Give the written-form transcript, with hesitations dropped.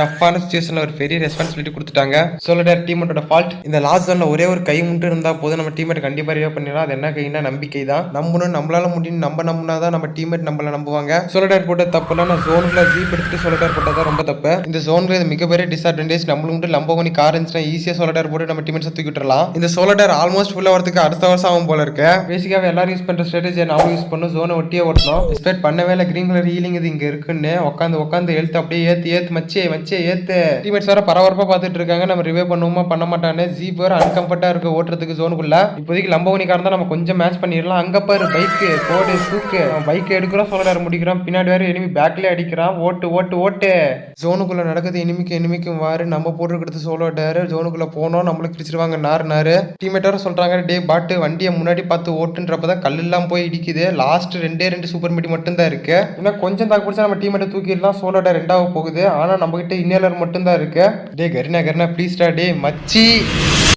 டஃப்பான சிச்சுவேஷன்ல ஒரு பெரிய ரெஸ்பான்சிபிலிட்டி கொடுத்துட்டாங்க. சோலோடர் டீமோட ஃபால்ட். இந்த லாஸ்ட் ஜோன்ல ஒரே ஒரு கை மட்டும் இருந்தா போதும், நம்ம டீமேட் கண்டிப்பா ரிவைவ் பண்ணிடலாம். அது என்ன கைனா நம்பிக்கை தான். நம்பணும், நம்மளால முடியும், நம்ம நம்பினாதான் நம்ம டீமேட் நம்மள நம்புவாங்க. சோலோடர் போட்ட தப்புனா நான் ஜோனுக்குள்ள ஜீப் எடுத்துட்டு சோலோடர் போட்டதான் ரொம்ப தப்பு. இந்த ஜோன்ல இது மிகப்பெரிய டிஸ்அட்வான்டேஜ். நம்மளுக்கு மட்டும் லம்போனி கார் இருந்துச்சுன்னா ஈஸியா சோலோடர் போட்டு நம்ம டீமேட்ஸ் தூக்கி விட்டுறலாம். இந்த சோலோடர் ஆல்மோஸ்ட் ஃபுல்லா வரதுக்கு அடுத்த வருஷம் ஆகும் போல இருக்கு. பேசிக்காவே எல்லாரும் யூஸ் பண்ற ஸ்ட்ராட்டஜி நாமளும் யூஸ் பண்ணணும். ஜோனை ஒட்டியே ஓட்டணும். எக்ஸ்பெக்ட் பண்ணவே இல்லை கிரீன் கலர் ஹீலிங் இது இங்க இருக்குன்னு. உட்காந்து எழுத்து அப்படியே ஏத்து மச்சே ஏத்து. டீமேட்ஸ் வேற பரபரப்பா பார்த்துட்டு இருக்காங்க. நம்ம ரிவைவ் பண்ணுவோமா பண்ண மாட்டானே. ஜீப் வேற அன்கம்ஃபர்ட்டா இருக்கு ஓட்டுறதுக்கு ஜோனுக்குள்ள. இப்போதைக்கு லம்போனி கார் தான் நம்ம கொஞ்சம் மேட்ச் பண்ணிடலாம். அங்க பாரு பைக்கு போடு தூக்கு. பைக் எடுக்கிறோம், சோலோடர் முடிக்கிறோம். பின்னாடி வேற எனிமி பேக்ல அடிக்கிறான். ஓட்டு ஜோனுக்குள்ள நடக்குது. எனிமிக்கும் வாரு. நம்ம போட்டுருக்கிறது சோலோடர். ஜோனுக்குள்ள போனோம், நம்மளுக்கு பிடிச்சிருவாங்க நாரு. டீமேட் வேற சொல்றாங்க டே பாட்டு வண்டியை முன்னாடி பார்த்து ஓட்டுன்றப்பதான் கல்லெல்லாம் போய் இடிக்குது. லாஸ்ட் ரெண்டே சூப்பர் மீட்டி மட்டும் தான் இருக்கு. ஏன்னா கொஞ்சம் தாக்கு பிடிச்சா நம்ம டீமேட்டை தூக்கிடலாம். சோலோடர் ரெண்டாவது போகுது. ஆனா நம்ம கிட்ட இன்னேலர் மட்டும் தான் இருக்கு. டே கரினா ப்ளீஸ்டா டே மச்சி.